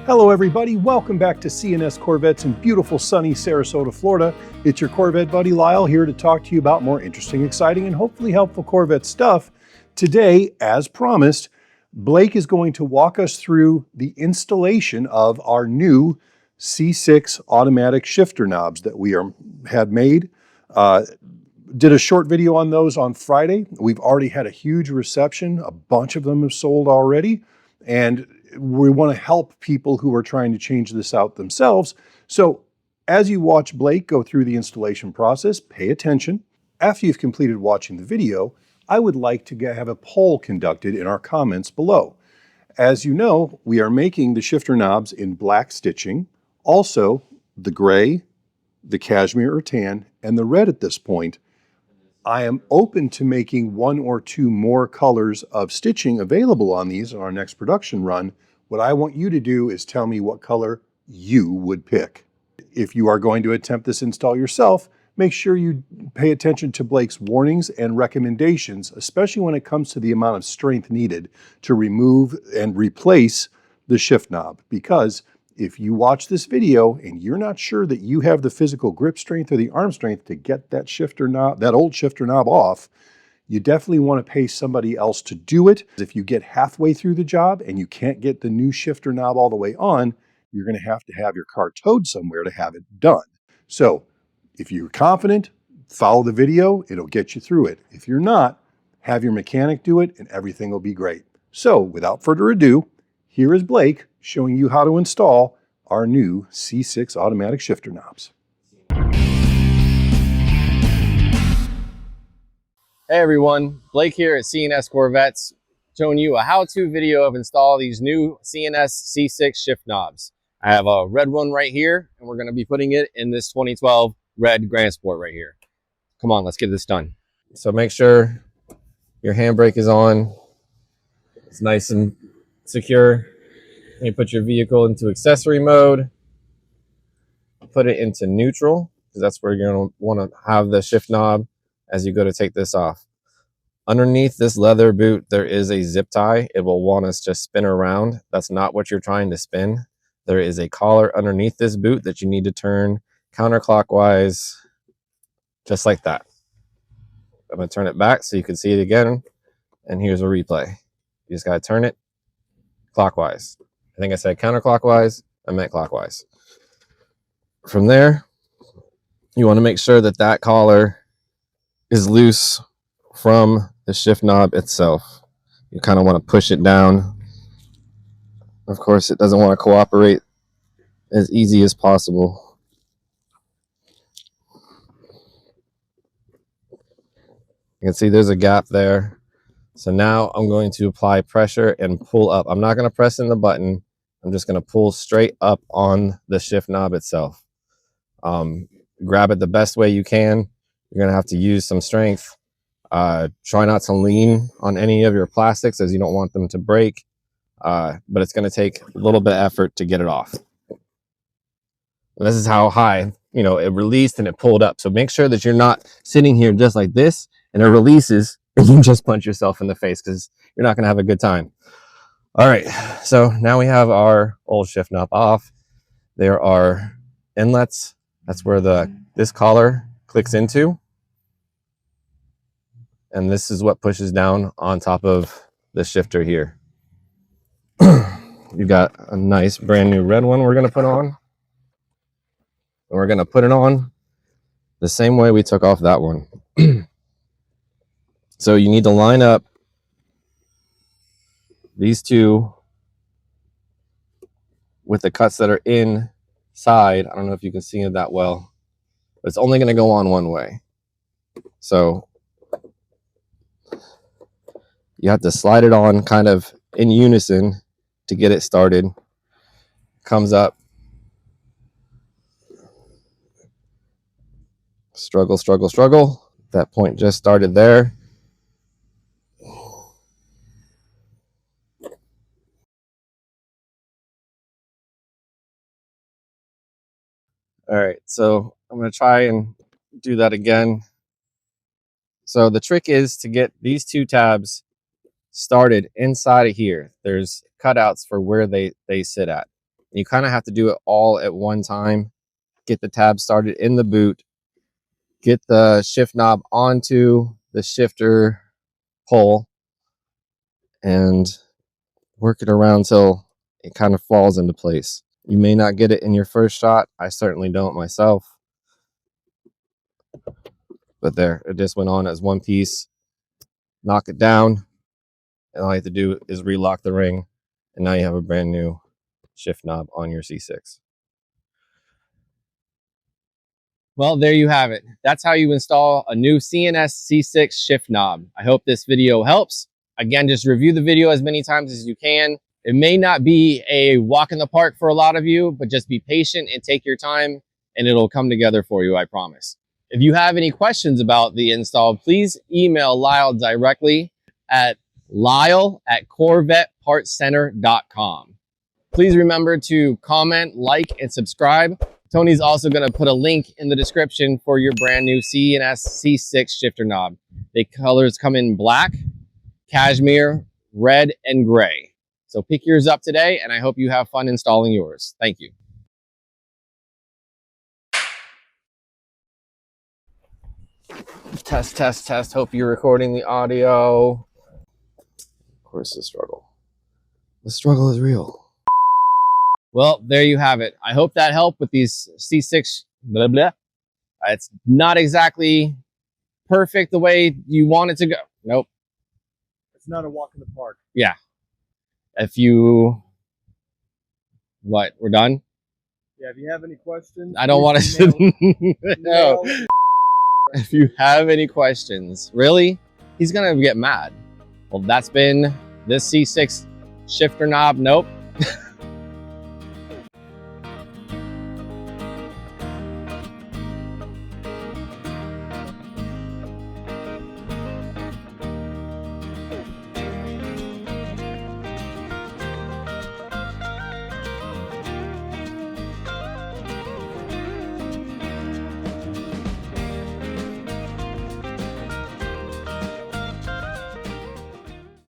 Hello everybody, welcome back to C6 Corvettes in beautiful sunny Sarasota, Florida. It's your Corvette buddy Lyle here to talk to you about more interesting, exciting, and hopefully helpful Corvette stuff. Today, as promised, Blake is going to walk us through the installation of our new C6 automatic shifter knobs that we had made. Did a short video on those on Friday. We've already had a huge reception. A bunch of them have sold already. And we want to help people who are trying to change this out themselves. So as you watch Blake go through the installation process, pay attention. After you've completed watching the video, I would like to have a poll conducted in our comments below. As you know, we are making the shifter knobs in black stitching, also the gray, the cashmere or tan, and the red at this point. I am open to making one or two more colors of stitching available on these on our next production run. What I want you to do is tell me what color you would pick. If you are going to attempt this install yourself, make sure you pay attention to Blake's warnings and recommendations, especially when it comes to the amount of strength needed to remove and replace the shift knob. Because if you watch this video and you're not sure that you have the physical grip strength or the arm strength to get that shifter knob, that old shifter knob off, you definitely want to pay somebody else to do it. If you get halfway through the job and you can't get the new shifter knob all the way on, you're going to have your car towed somewhere to have it done. So if you're confident, follow the video, it'll get you through it. If you're not, have your mechanic do it and everything will be great. So without further ado, here is Blake showing you how to install our new C6 automatic shifter knobs. Hey everyone, Blake here at C6 Corvettes, showing you a how-to video of installing these new C&S C6 shift knobs. I have a red one right here, and we're going to be putting it in this 2012 red Grand Sport right here. Come on, let's get this done. So make sure your handbrake is on. It's nice and secure. You put your vehicle into accessory mode. Put it into neutral, because that's where you're going to want to have the shift knob as you go to take this off. Underneath this leather boot, there is a zip tie. It will want us to spin around. That's not what you're trying to spin. There is a collar underneath this boot that you need to turn counterclockwise, just like that. I'm going to turn it back so you can see it again. And here's a replay. You just got to turn it clockwise. I think I said counterclockwise. I meant clockwise. From there, you want to make sure that that collar is loose from the shift knob itself. You kind of want to push it down. Of course, it doesn't want to cooperate as easy as possible. You can see there's a gap there. So now I'm going to apply pressure and pull up. I'm not going to press in the button. I'm just going to pull straight up on the shift knob itself. Grab it the best way you can. You're going to have to use some strength. Try not to lean on any of your plastics, as you don't want them to break. But it's going to take a little bit of effort to get it off. And this is how high, it released and it pulled up. So make sure that you're not sitting here just like this and it releases and you just punch yourself in the face, because you're not going to have a good time. All right. So now we have our old shift knob off. There are inlets. That's where this collar clicks into. And this is what pushes down on top of the shifter here. You've got a nice brand new red one we're going to put on. And we're going to put it on the same way we took off that one. So you need to line up these two with the cuts that are inside. I don't know if you can see it that well, but it's only going to go on one way. So you have to slide it on kind of in unison to get it started. Comes up. Struggle, struggle, struggle. That point just started there. All right, so I'm going to try and do that again. So the trick is to get these two tabs started inside of here. There's cutouts for where they sit at. You kind of have to do it all at one time. Get the tab started in the boot, get the shift knob onto the shifter pole, and work it around till it kind of falls into place. You may not get it in your first shot. I certainly don't myself. But there, it just went on as one piece. Knock it down, and all you have to do is relock the ring, and now you have a brand new shift knob on your C6. Well, there you have it. That's how you install a new C&S C6 shift knob. I hope this video helps. Again, just review the video as many times as you can. It may not be a walk in the park for a lot of you, but just be patient and take your time, and it'll come together for you, I promise. If you have any questions about the install, please email Lyle directly at lyle@corvettepartscenter.com. Please remember to comment, like, and subscribe. Tony's also going to put a link in the description for your brand new C&S C6 shifter knob. The colors come in black, cashmere, red, and gray. So pick yours up today, and I hope you have fun installing yours. Thank you. Test, test, test. Hope you're recording the audio. Of course, the struggle. The struggle is real. Well, there you have it. I hope that helped with these C6 blah, blah. It's not exactly perfect the way you want it to go. Nope. It's not a walk in the park. Yeah. If you... What? We're done? Yeah, if you have any questions... I don't want to... No. If you have any questions, really? He's going to get mad. Well, that's been this C6 shifter knob. Nope.